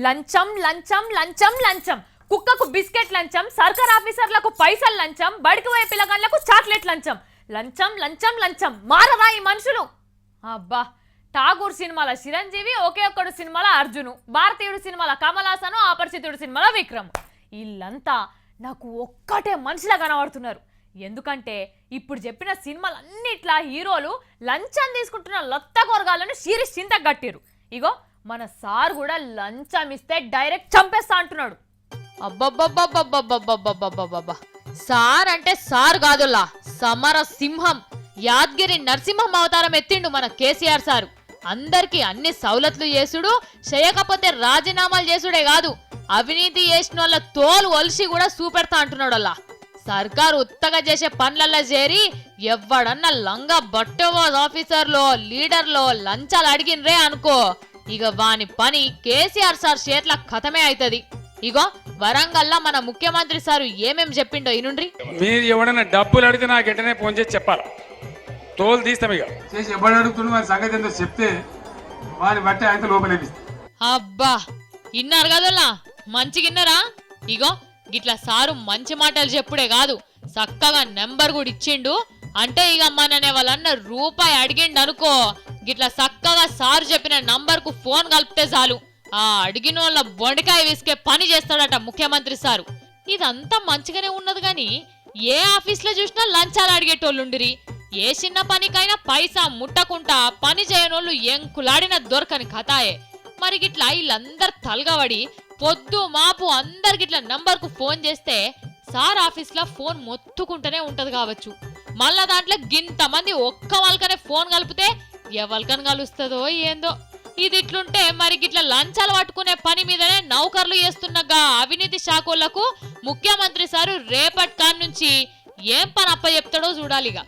లంచం లంచం లంచం లంచం కుక్కకు బిస్కెట్ లంచం సర్కార్ ఆఫీసర్లకు పైసలు లంచం బడికి పోయే పిల్లగాళ్ళకు చాక్లెట్ లంచం లంచం లంచం లంచం మారరా ఈ మనుషులు. అబ్బా, ఠాగూర్ సినిమాల చిరంజీవి, ఒకే ఒక్కడు సినిమాల అర్జును, భారతీయుడు సినిమాల కమల్ హాసన్, అపరిచితుడు సినిమాల విక్రమ్. వీళ్ళంతా నాకు ఒక్కటే మనిషిలా కనబడుతున్నారు. ఎందుకంటే ఇప్పుడు చెప్పిన సినిమాలన్నిట్లా హీరోలు లంచం తీసుకుంటున్న లొత్త కొరగాలను సిరీస్ చింత గట్టిరు. ఇగో మన సార్ కూడా లంచం ఇస్తే డైరెక్ట్ చంపేస్తా అంటున్నాడు. అబ్బబ్బబ్బబ్బబ్బబ్బబ్బబ్బబ్బబ్బబ్బ సార్ అంటే సార్ కాదుల్లా, సమర సింహం యాద్గిరి నరసింహం అవతారం ఎత్తిండు మన కేసీఆర్ సారు. అందరికి అన్ని సౌలతులు చేసుడు, చేయకపోతే రాజీనామాలు చేసుడే కాదు, అవినీతి చేసిన వాళ్ళ తోలు ఒలిసి కూడా చూపెడతా అంటున్నాడు. అలా సర్కారు ఉత్తగా చేసే పనులల్లో చేరి ఎవ్వడన్నా లంగా బట్టవో ఆఫీసర్లో లీడర్లో లంచాలు అడిగినరే అనుకో, ఇక వాని పని కేసీఆర్ సార్ చేట్ల కథమే అవుతుంది. ఇగో వరంగల్లా మన ముఖ్యమంత్రి సారు ఏమేం చెప్పిండో ఇనుండ్రి. మీరు ఎవడన్నా డబ్బులు అడిగితే నాకు వెంటనే ఫోన్ చేసి చెప్పాలి, తోలు తీస్తాం. ఇక చేసి ఎవరు అడుగుతున్న వారి సంగతి ఏంటో చెప్తే వారిని బట్టి ఆయన లోపలేపిస్తాం. అబ్బా ఇన్నారు కదల్లా, మంచిగిన్నరా. ఇగో గిట్లా సారు మంచి మాటలు చెప్పుడే కాదు, చక్కగా నెంబర్ కూడా ఇచ్చిండు. అంటే ఇక మననే వాళ్ళన్న రూపాయి అడిగిండు అనుకో, గిట్లా చక్కగా సారు చెప్పిన నంబర్ కు ఫోన్ కలిపితే చాలు, ఆ అడిగిన వాళ్ళ బొండకాయ విసికే పని చేస్తాడట ముఖ్యమంత్రి సారు. ఇదంతా మంచిగానే ఉన్నది గాని ఏ ఆఫీస్ లో చూసినా లంచాలు అడిగేటోళ్ళుండిరి. ఏ చిన్న పనికైనా పైసా ముట్టకుండా పని చేయనోళ్ళు ఎంకులాడిన దొరకని కథాయే. మరి గిట్లా వీళ్ళందరు తలగబడి పొద్దు మాపు అందరు గిట్లా నంబర్ కు ఫోన్ చేస్తే సార్ ఆఫీస్ లో ఫోన్ మొత్తుకుంటూనే ఉంటది కావచ్చు. మళ్ళా దాంట్లో గింతమంది ఒక్క వాళ్ళకనే ఫోన్ కలిపితే ఎవరికని కలుస్తుందో ఏందో. ఇది ఇట్లుంటే మరి గిట్లా లంచాలు పట్టుకునే పని మీదనే నౌకర్లు చేస్తున్నగా అవినీతి శాఖలకు ముఖ్యమంత్రి సారు రేపటి కాన్ నుంచి ఏం పని అప్ప చెప్తాడో చూడాలిగా.